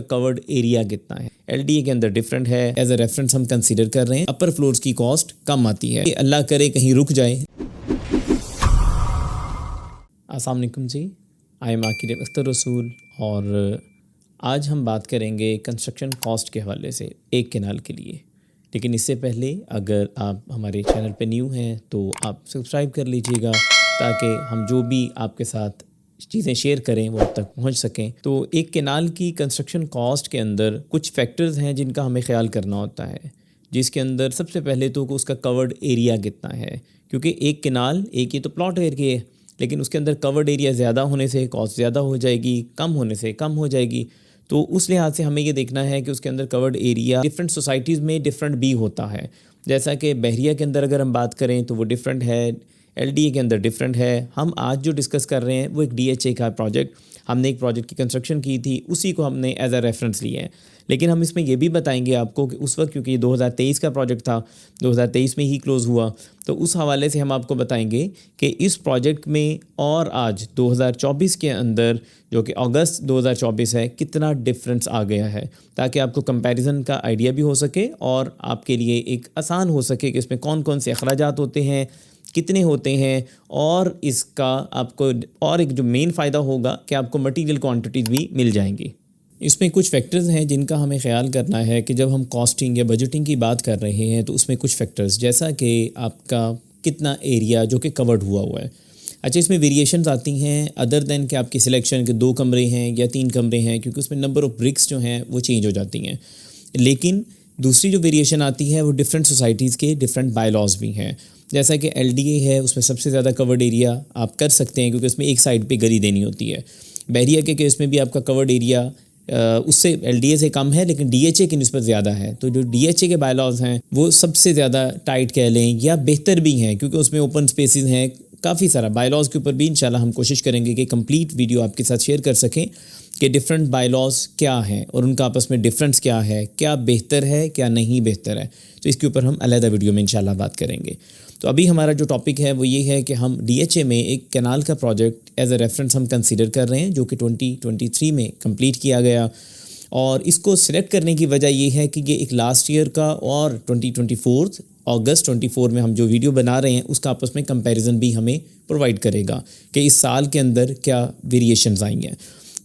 Covered area کتنا ہے. L D A کے اندر ڈفرینٹ ہے. ایز اے ریفرنس ہم کنسیڈر کر رہے ہیں. اپر فلورز کی کاسٹ کم آتی ہے. اللہ کرے کہیں رک جائے. السلام علیکم جی، آئی ایم عاقل اختر رسول، اور آج ہم بات کریں گے کنسٹرکشن کاسٹ کے حوالے سے ایک کینال کے لیے. لیکن اس سے پہلے اگر آپ ہمارے چینل پہ نیو ہیں تو آپ سبسکرائب کر لیجئے گا تاکہ ہم جو بھی آپ کے ساتھ چیزیں شیئر کریں وہ آپ تک پہنچ سکیں. تو ایک کینال کی کنسٹرکشن کاسٹ کے اندر کچھ فیکٹرز ہیں جن کا ہمیں خیال کرنا ہوتا ہے، جس کے اندر سب سے پہلے تو اس کا کورڈ ایریا کتنا ہے. کیونکہ ایک کینال ایک ہی تو پلاٹ ایریا ہے، لیکن اس کے اندر کورڈ ایریا زیادہ ہونے سے کاسٹ زیادہ ہو جائے گی، کم ہونے سے کم ہو جائے گی. تو اس لحاظ سے ہمیں یہ دیکھنا ہے کہ اس کے اندر کورڈ ایریا ڈفرینٹ سوسائٹیز میں ڈفرینٹ بھی ہوتا ہے. جیسا کہ بحریہ کے اندر اگر ہم بات کریں تو وہ ڈفرینٹ ہے، ایل ڈی اے کے اندر ڈفرینٹ ہے. ہم آج جو ڈسکس کر رہے ہیں وہ ایک ڈی ایچ اے کا پروجیکٹ، ہم نے ایک پروجیکٹ کی کنسٹرکشن کی تھی، اسی کو ہم نے ایز اے ریفرنس لیا ہے. لیکن ہم اس میں یہ بھی بتائیں گے آپ کو کہ اس وقت کیونکہ یہ 2023 کا پروجیکٹ تھا، 2023 میں ہی کلوز ہوا، تو اس حوالے سے ہم آپ کو بتائیں گے کہ اس پروجیکٹ میں اور آج 2024 کے اندر جو کہ اگست 2024 ہے کتنا ڈفرینس آ گیا ہے، تاکہ آپ کو کمپیریزن کا آئیڈیا بھی ہو سکے اور آپ کے لیے ایک آسان ہو سکے کہ اس میں کون کون سے اخراجات ہوتے ہیں، کتنے ہوتے ہیں، اور اس کا آپ کو اور ایک جو مین فائدہ ہوگا کہ آپ کو مٹیریل کوانٹٹیز بھی مل جائیں گی. اس میں کچھ فیکٹرز ہیں جن کا ہمیں خیال کرنا ہے کہ جب ہم کاسٹنگ یا بجٹنگ کی بات کر رہے ہیں تو اس میں کچھ فیکٹرز جیسا کہ آپ کا کتنا ایریا جو کہ کورڈ ہوا ہے. اچھا، اس میں ویریشنز آتی ہیں ادر دین کہ آپ کی سلیکشن کے 2 کمرے ہیں یا 3 کمرے ہیں، کیونکہ اس میں نمبر آف برکس جو ہیں وہ چینج ہو جاتی ہیں. لیکن دوسری جو ویریشن آتی ہے وہ ڈفرینٹ سوسائٹیز کے ڈفرینٹ بائی لاز بھی ہیں. جیسا کہ ایل ڈی اے ہے، اس میں سب سے زیادہ کورڈ ایریا آپ کر سکتے ہیں کیونکہ اس میں ایک سائڈ پہ گلی دینی ہوتی ہے. بحریہ کے کیس میں بھی آپ کا کورڈ ایریا اس سے ایل ڈی اے سے کم ہے، لیکن ڈی ایچ اے کی نسبت زیادہ ہے. تو جو ڈی ایچ اے کے بائی لاز ہیں وہ سب سے زیادہ ٹائٹ کہہ لیں یا بہتر بھی ہیں، کیونکہ اس میں اوپن سپیسز ہیں کافی سارا. بائی لاز کے اوپر بھی انشاءاللہ ہم کوشش کریں گے کہ کمپلیٹ ویڈیو آپ کے ساتھ شیئر کر سکیں کہ ڈفرینٹ بائی لاز کیا ہیں اور ان کا آپس میں ڈفرینس کیا ہے، کیا بہتر ہے کیا نہیں بہتر ہے. تو اس کے اوپر ہم علیحدہ ویڈیو میں انشاءاللہ بات کریں گے. تو ابھی ہمارا جو ٹاپک ہے وہ یہ ہے کہ ہم ڈی ایچ اے میں ایک کینال کا پروجیکٹ ایز اے ریفرنس ہم کنسیڈر کر رہے ہیں جو کہ 2023 میں کمپلیٹ کیا گیا. اور اس کو سلیکٹ کرنے کی وجہ یہ ہے کہ یہ ایک لاسٹ ایئر کا اور 2024 اگست 24 میں ہم جو ویڈیو بنا رہے ہیں اس کا آپس میں کمپیریزن بھی ہمیں پرووائڈ کرے گا کہ اس سال کے اندر کیا ویریشنز آئی ہیں.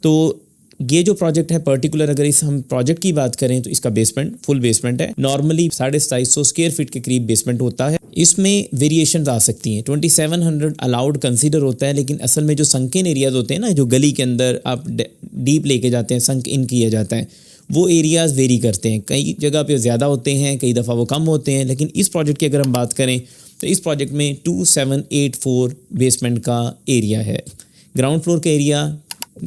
تو یہ جو پروجیکٹ ہے پرٹیکولر اگر اس ہم پروجیکٹ کی بات کریں تو اس کا بیسمنٹ فل بیسمنٹ ہے. نارملی 2750 اسکوائر فٹ کے قریب بیسمنٹ ہوتا ہے. اس میں ویریشنز آ سکتی ہیں. 2700 الاؤڈ کنسیڈر ہوتا ہے، لیکن اصل میں جو سنکن ایریاز ہوتے ہیں نا، جو گلی کے اندر آپ ڈیپ لے کے جاتے ہیں، سنک ان کیا جاتا ہے، وہ ایریاز ویری کرتے ہیں. کئی جگہ پہ زیادہ ہوتے ہیں، کئی دفعہ وہ کم ہوتے ہیں. لیکن اس پروجیکٹ کی اگر ہم بات کریں تو اس پروجیکٹ میں 2784 بیسمنٹ کا ایریا ہے. گراؤنڈ فلور کا ایریا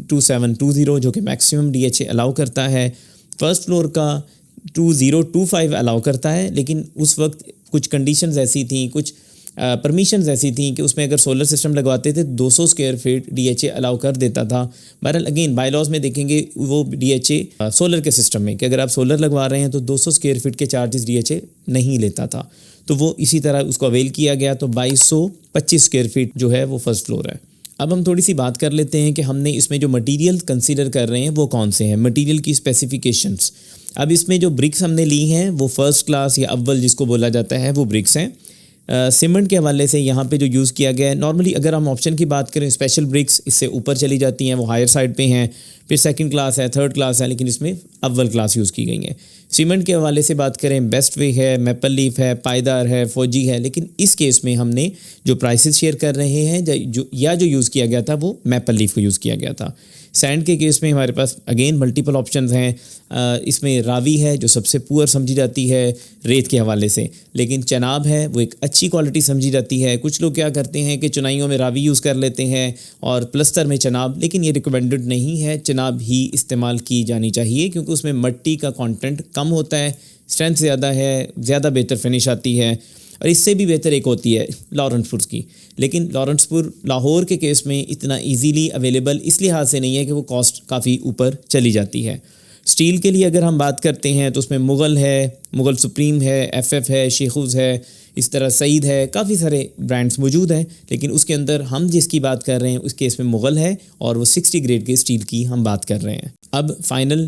2720 جو کہ میکسیمم ڈی ایچ اے الاؤ کرتا ہے. فرسٹ فلور کا 2025 الاؤ کرتا ہے، لیکن اس وقت کچھ کنڈیشنز ایسی تھیں، کچھ پرمیشنز ایسی تھیں کہ اس میں اگر سولر سسٹم لگواتے تھے 200 square feet D H A allow کر دیتا تھا. بہرحال اگین بائی لاز میں دیکھیں گے وہ ڈی ایچ اے سولر کے سسٹم میں کہ اگر آپ سولر لگوا رہے ہیں تو 200 اسکوائر فٹ کے چارجز ڈی ایچ اے نہیں لیتا تھا. تو وہ اسی طرح اس کو اویل کیا گیا. تو 2225 اسکوائر فٹ جو ہے وہ فرسٹ فلور ہے. اب ہم تھوڑی سی بات کر لیتے ہیں کہ ہم نے اس میں جو مٹیریل کنسیڈر کر رہے ہیں وہ کون سے ہیں، مٹیریل کی اسپیسیفیکیشنز. اب اس میں جو برکس ہم نے لی ہیں وہ فرسٹ کلاس یا اول جس کو بولا جاتا ہے وہ برکس ہیں. سیمنٹ کے حوالے سے یہاں پہ جو یوز کیا گیا ہے، نارملی اگر ہم آپشن کی بات کریں اسپیشل برکس اس سے اوپر چلی جاتی ہیں، وہ ہائر سائڈ پہ ہیں، پھر سیکنڈ کلاس ہے، تھرڈ کلاس ہے، لیکن اس میں اول کلاس یوز کی گئی ہیں. سیمنٹ کے حوالے سے بات کریں بیسٹ وے ہے، میپل لیف ہے، پائیدار ہے، فوجی ہے. لیکن اس کیس میں ہم نے جو پرائسز شیئر کر رہے ہیں جو یوز کیا گیا تھا وہ میپل لیف کو یوز کیا گیا تھا. سینڈ کے کیس میں ہمارے پاس اگین ملٹیپل آپشنز ہیں. اس میں راوی ہے جو سب سے پور سمجھی جاتی ہے ریت کے حوالے سے، لیکن چناب ہے وہ ایک اچھی کوالٹی سمجھی جاتی ہے. کچھ لوگ کیا کرتے ہیں کہ چنائیوں میں راوی یوز کر لیتے ہیں اور پلستر میں چناب، لیکن یہ ریکمینڈڈ نہیں ہے. چناب ہی استعمال کی جانی چاہیے کیونکہ اس میں مٹی کا کانٹینٹ کم ہوتا ہے، اسٹرینتھ زیادہ ہے، زیادہ بہتر فنش آتی ہے. اور اس سے بھی بہتر ایک ہوتی ہے لارنس پور کی، لیکن لارنس پور لاہور کے کیس میں اتنا ایزیلی اویلیبل اس لحاظ سے نہیں ہے کہ وہ کاسٹ کافی اوپر چلی جاتی ہے. سٹیل کے لیے اگر ہم بات کرتے ہیں تو اس میں مغل ہے، مغل سپریم ہے، ایف ایف ہے، شیخوز ہے، اس طرح سعید ہے، کافی سارے برانڈز موجود ہیں. لیکن اس کے اندر ہم جس کی بات کر رہے ہیں اس کیس میں مغل ہے اور وہ 60 گریڈ کے سٹیل کی ہم بات کر رہے ہیں. اب فائنل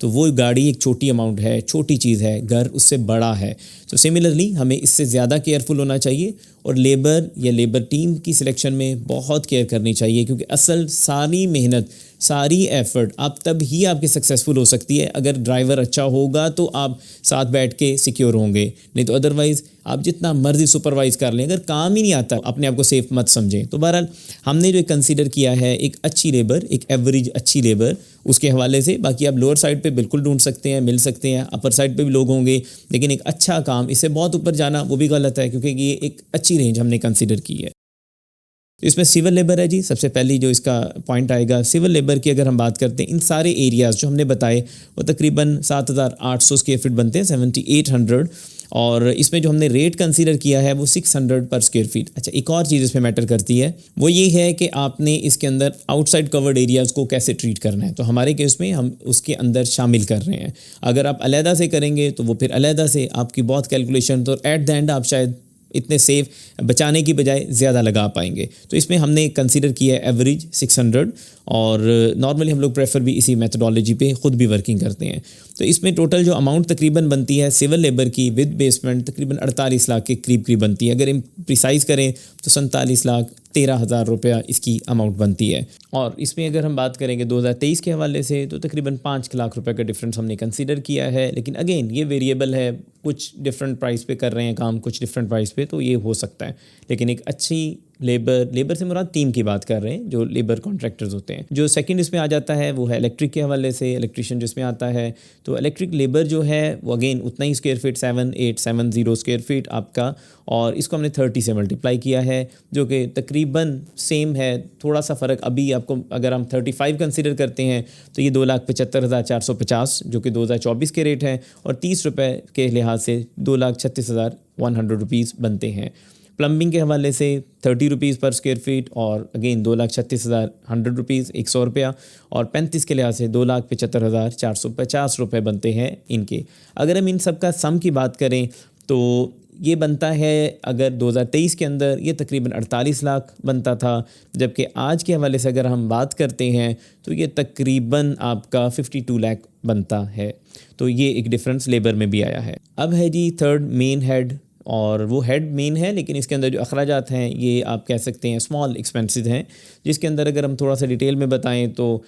تو وہ گاڑی ایک چھوٹی اماؤنٹ ہے, چھوٹی چیز ہے, گھر اس سے بڑا ہے. تو سملرلی ہمیں اس سے زیادہ کیئرفل ہونا چاہیے, اور لیبر یا لیبر ٹیم کی سلیکشن میں بہت کیئر کرنی چاہیے, کیونکہ اصل ساری محنت, ساری ایفرٹ آپ تب ہی آپ کی سکسیزفل ہو سکتی ہے اگر ڈرائیور اچھا ہوگا تو آپ ساتھ بیٹھ کے سیکیور ہوں گے, نہیں تو ادروائز آپ جتنا مرضی سپروائز کر لیں, اگر کام ہی نہیں آتا اپنے آپ کو سیف مت سمجھیں. تو بہرحال ہم نے جو کنسیڈر کیا ہے ایک اچھی لیبر, ایک ایوریج اچھی لیبر, اس کے حوالے سے. باقی آپ لوور سائڈ پہ بالکل ڈھونڈ سکتے ہیں, مل سکتے ہیں, اپر سائڈ پہ بھی لوگ ہوں گے, لیکن ایک اچھا کام, اس سے بہت اوپر جانا وہ بھی غلط ہے, کیونکہ یہ ایک اچھی رینج ہم نے کنسیڈر کی ہے. اس میں سول لیبر ہے جی. سب سے پہلی جو اس کا پوائنٹ آئے گا سول لیبر کی, اگر ہم بات کرتے ہیں ان سارے ایریاز جو ہم نے بتائے وہ تقریباً 7,800 اسکوائر فٹ بنتے ہیں, 7,800. اور اس میں جو ہم نے ریٹ کنسیڈر کیا ہے وہ 600 پر اسکوائر فٹ. اچھا, ایک اور چیز اس میں میٹر کرتی ہے, وہ یہ ہے کہ آپ نے اس کے اندر آؤٹ سائڈ کورڈ ایریاز کو کیسے ٹریٹ کرنا ہے. تو ہمارے کیس میں ہم اس کے اندر شامل کر رہے ہیں. اگر آپ علیحدہ سے کریں گے تو وہ پھر علیحدہ سے آپ کی بہت کیلکولیشن, تو ایٹ دا اینڈ آپ شاید اتنے سیف بچانے کی بجائے زیادہ لگا پائیں گے. تو اس میں ہم نے کنسیڈر کیا ہے ایوریج 600, اور نارملی ہم لوگ پریفر بھی اسی میتھڈالوجی پہ خود بھی ورکنگ کرتے ہیں. تو اس میں ٹوٹل جو اماؤنٹ تقریباً بنتی ہے سول لیبر کی ود بیسمنٹ تقریباً 48 لاکھ کے قریب بنتی ہے. اگر ہم پریسائز کریں تو 47,13,000 روپیہ اس کی اماؤنٹ بنتی ہے. اور اس میں اگر ہم بات کریں گے 2023 کے حوالے سے تو تقریباً 5 لاکھ روپے کا ڈفرینس ہم نے کنسیڈر کیا ہے. لیکن اگین یہ ویریبل ہے, کچھ ڈفرینٹ پرائس پہ کر رہے ہیں کام, کچھ ڈفرینٹ پرائس پہ, تو یہ ہو سکتا ہے. لیکن ایک اچھی لیبر سے مراد ٹیم کی بات کر رہے ہیں, جو لیبر کانٹریکٹرز ہوتے ہیں. جو سیکنڈ اس میں آ جاتا ہے وہ ہے الیکٹرک کے حوالے سے, الیکٹریشین جو اس میں آتا ہے. تو الیکٹرک لیبر جو ہے وہ اگین اتنا ہی اسکوائر فٹ 7,870 اسکوائر فٹ آپ کا, اور اس کو ہم نے 30 سے ملٹیپلائی کیا ہے, جو کہ تقریباً سیم ہے. تھوڑا سا فرق ابھی آپ کو, اگر ہم 35 کنسیڈر کرتے ہیں تو یہ 2,75,450 جو کہ 2024 کے ریٹ ہیں, اور 30 روپے کے لحاظ سے 2,36,100 روپیز بنتے ہیں. پلمبنگ کے حوالے سے 30 روپیز پر اسکوائر فٹ, اور اگین 2,36,100 روپیز 100 روپیہ, اور 35 کے لحاظ سے 2,75,450 روپے بنتے ہیں ان کے. اگر ہم ان سب کا سم کی بات کریں تو یہ بنتا ہے, اگر 2023 کے اندر یہ تقریباً 48 لاکھ بنتا تھا, جبکہ آج کے حوالے سے اگر ہم بات کرتے ہیں تو یہ تقریباً آپ کا 52 لاکھ بنتا ہے. تو یہ ایک ڈفرینس لیبر میں بھی آیا ہے. اب ہے جی تھرڈ مین ہیڈ, اور وہ ہیڈ مین ہے لیکن اس کے اندر جو اخراجات ہیں یہ آپ کہہ سکتے ہیں اسمال ایکسپینسز ہیں, جس کے اندر اگر ہم تھوڑا سا ڈیٹیل میں بتائیں تو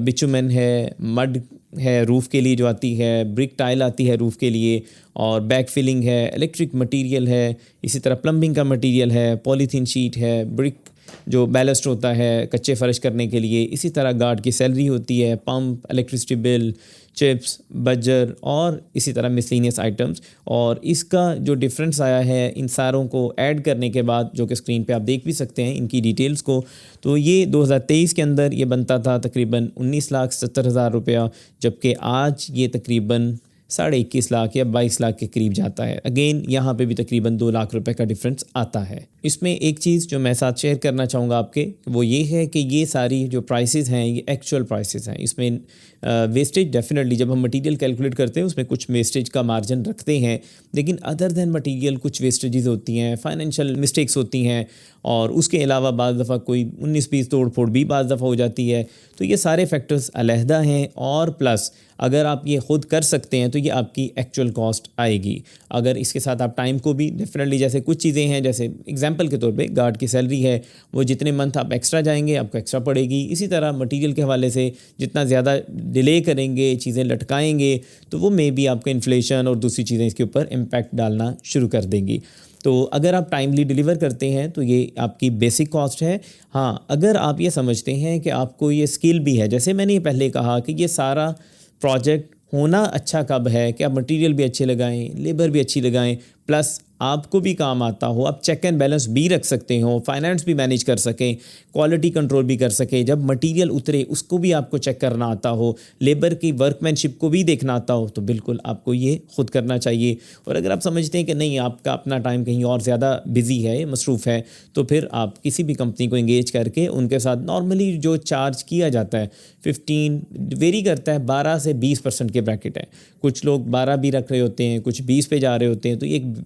بچومن ہے, مڈ ہے روف کے لیے جو آتی ہے, برک ٹائل آتی ہے روف کے لیے, اور بیک فلنگ ہے, الیکٹرک مٹیریل ہے, اسی طرح پلمبنگ کا مٹیریل ہے, پولیتھین شیٹ ہے, برک جو بیلسٹ ہوتا ہے کچے فرش کرنے کے لیے, اسی طرح گارڈ کی سیلری ہوتی ہے, پمپ, الیکٹرسٹی بل, چپس, بجر, اور اسی طرح مسلینیس آئٹمس. اور اس کا جو ڈفرینس آیا ہے ان ساروں کو ایڈ کرنے کے بعد, جو کہ اسکرین پہ آپ دیکھ بھی سکتے ہیں ان کی ڈیٹیلز کو, تو یہ 2023 کے اندر یہ بنتا تھا تقریباً 19,70,000 روپیہ, جبکہ آج یہ تقریباً 21.5 لاکھ یا 22 لاکھ کے قریب جاتا ہے. اگین یہاں پہ بھی تقریباً 2 لاکھ روپے کا ڈفرینس آتا ہے. اس میں ایک چیز جو میں ساتھ شیئر کرنا چاہوں گا آپ کے, وہ یہ ہے کہ یہ ساری جو پرائسز ہیں یہ ایکچوئل پرائسز ہیں. اس میں ویسٹیج ڈیفینیٹلی جب ہم مٹیریل کیلکولیٹ کرتے ہیں اس میں کچھ ویسٹیج کا مارجن رکھتے ہیں, لیکن ادر دین مٹیریل کچھ ویسٹیجز ہوتی ہیں, فائنینشیل مسٹیکس ہوتی ہیں, اور اس کے علاوہ بعض دفعہ کوئی 19-20 توڑ پھوڑ بھی بعض دفعہ ہو جاتی ہے. تو یہ سارے فیکٹرز علیحدہ ہیں, اور پلس اگر آپ یہ خود کر سکتے ہیں تو یہ آپ کی ایکچوئل کاسٹ آئے گی. اگر اس کے ساتھ آپ ٹائم کو بھی ڈیفینیٹلی, جیسے کچھ چیزیں ہیں جیسے ایگزامپل کے طور پہ گارڈ کی سیلری ہے, وہ جتنے منتھ آپ ایکسٹرا جائیں گے آپ کو ایکسٹرا پڑے گی. اسی طرح مٹیریل کے حوالے سے جتنا زیادہ ڈیلے کریں گے, چیزیں لٹکائیں گے, تو وہ مے بی آپ کا انفلیشن اور دوسری چیزیں اس کے اوپر امپیکٹ ڈالنا شروع کر دیں گی. تو اگر آپ ٹائملی ڈیلیور کرتے ہیں تو یہ آپ کی بیسک کاسٹ ہے. ہاں, اگر آپ یہ سمجھتے ہیں کہ آپ کو یہ اسکل بھی ہے, جیسے میں نے یہ پہلے کہا کہ یہ سارا پروجیکٹ ہونا اچھا کب ہے کہ آپ مٹیریل بھی اچھے لگائیں, لیبر بھی اچھی لگائیں, پلس آپ کو بھی کام آتا ہو, آپ چیک اینڈ بیلنس بھی رکھ سکتے ہو, فائنانس بھی مینیج کر سکیں, کوالٹی کنٹرول بھی کر سکیں, جب مٹیریل اترے اس کو بھی آپ کو چیک کرنا آتا ہو, لیبر کی ورک مین شپ کو بھی دیکھنا آتا ہو, تو بالکل آپ کو یہ خود کرنا چاہیے. اور اگر آپ سمجھتے ہیں کہ نہیں آپ کا اپنا ٹائم کہیں اور زیادہ بزی ہے, مصروف ہے, تو پھر آپ کسی بھی کمپنی کو انگیج کر کے ان کے ساتھ نارملی جو چارج کیا جاتا ہے 15 ویری کرتا ہے, 12 سے 20% کے بریکٹ ہے. کچھ لوگ 12 بھی رکھ رہے ہوتے ہیں, کچھ 20 پہ جا رہے ہوتے ہیں, تو یہ ایک